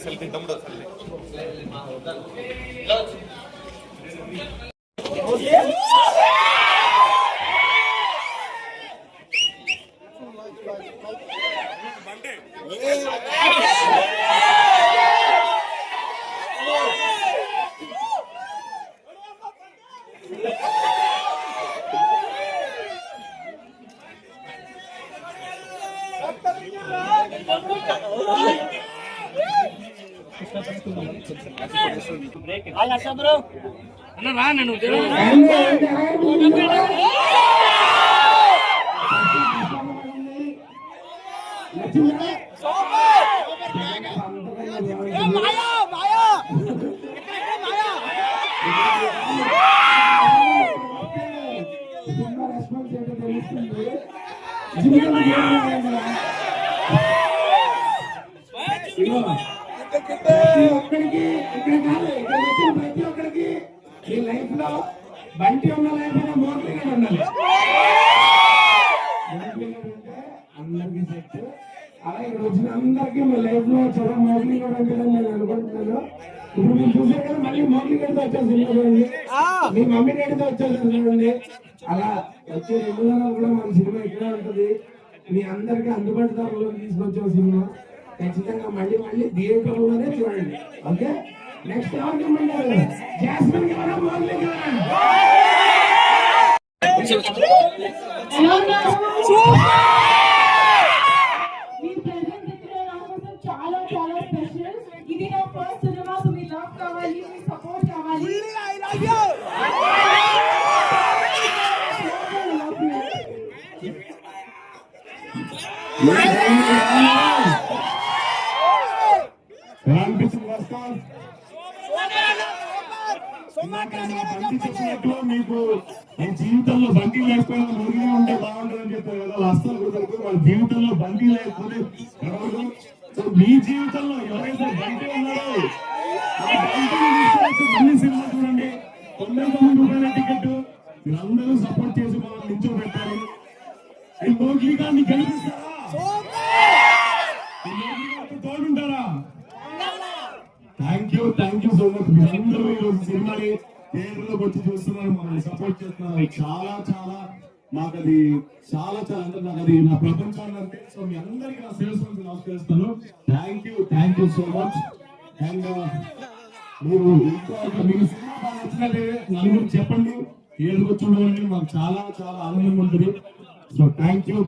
Selfie తమ్ముడు ఒక్కడికి ఇక్కడ కాదు, ఇక్కడ వచ్చిన ప్రతి ఒక్కరికి ఈ లైఫ్ లో బంటి ఉన్న లైఫ్ లో మోట్లింగ్ ఉండాలి. అందరికి సెట్. అలా ఇక్కడ వచ్చిన అందరికి మీ లైఫ్ లో చాలా మోట్లింగ్ ఉండాలని నేను అనుకుంటున్నాను. ఇప్పుడు మీరు చూసారు కదా, మళ్ళీ మోట్లింగ్ ఎడితే వచ్చేసింది చూడండి, మీ మమ్మీ డాడీతో వచ్చేసింది చూడండి. అలా వచ్చే 2 నెలలు కూడా మన సినిమా ఇక్కడే ఉంటుంది. మీ అందరికి అందుబాటు ధరలో తీసుకొచ్చే సినిమా ఖచ్చితంగా మళ్ళీ మళ్ళీ థియేటర్ లోనే చూడండి. ఓకే, నెక్స్ట్ ఎవరికి ఇవ్వమంటారు? జాస్మిన్ ఎవరా, మోర్లింగ్ ఎవరా? చాలా చాలా స్పెషల్. ఇది నా ఫస్ట్ సినిమా, సో మీ లవ్ కావాలి, మీ సపోర్ట్ కావాలి. మీకు మీ జీవితంలో బండి లేకపోయినా మురిగి ఉంటే బాగుంటుందని చెప్పారు కదా, అస్సలు కుదరదు. వాళ్ళ జీవితంలో బండి లేకపోతే మీ జీవితంలో ఎవరైతే బండి ఉన్నారో మళ్ళీ సినిమా చూడండి. 99 రూపాయల టికెట్. మీరందరూ సపోర్ట్ చేసి మనం నిల్చోబెట్టారు. ఈ మోగ్లీ గారిని గెలిపిస్తారా? తోడుంటారా? Thank you so much. మీరందరూ ఈరోజు సినిమాని థియేటర్ లోకి వచ్చి చూస్తున్నారు, మనల్ని సపోర్ట్ చేస్తున్నారు. చాలా చాలా మాకు అది చాలా అంటే నాకు అది నా ప్రపంచాన్ని అంటే. సో మీ అందరికీ నా సేల్స్ నుంచి నమస్కరిస్తాను. Thank you so much. And మీరు మీకు సినిమా బాగా నచ్చినట్టే నలుగురు చెప్పండి, థియేటర్కి వచ్చి చూడండి. మాకు చాలా చాలా ఆనందంగా ఉంటుంది. So thank you.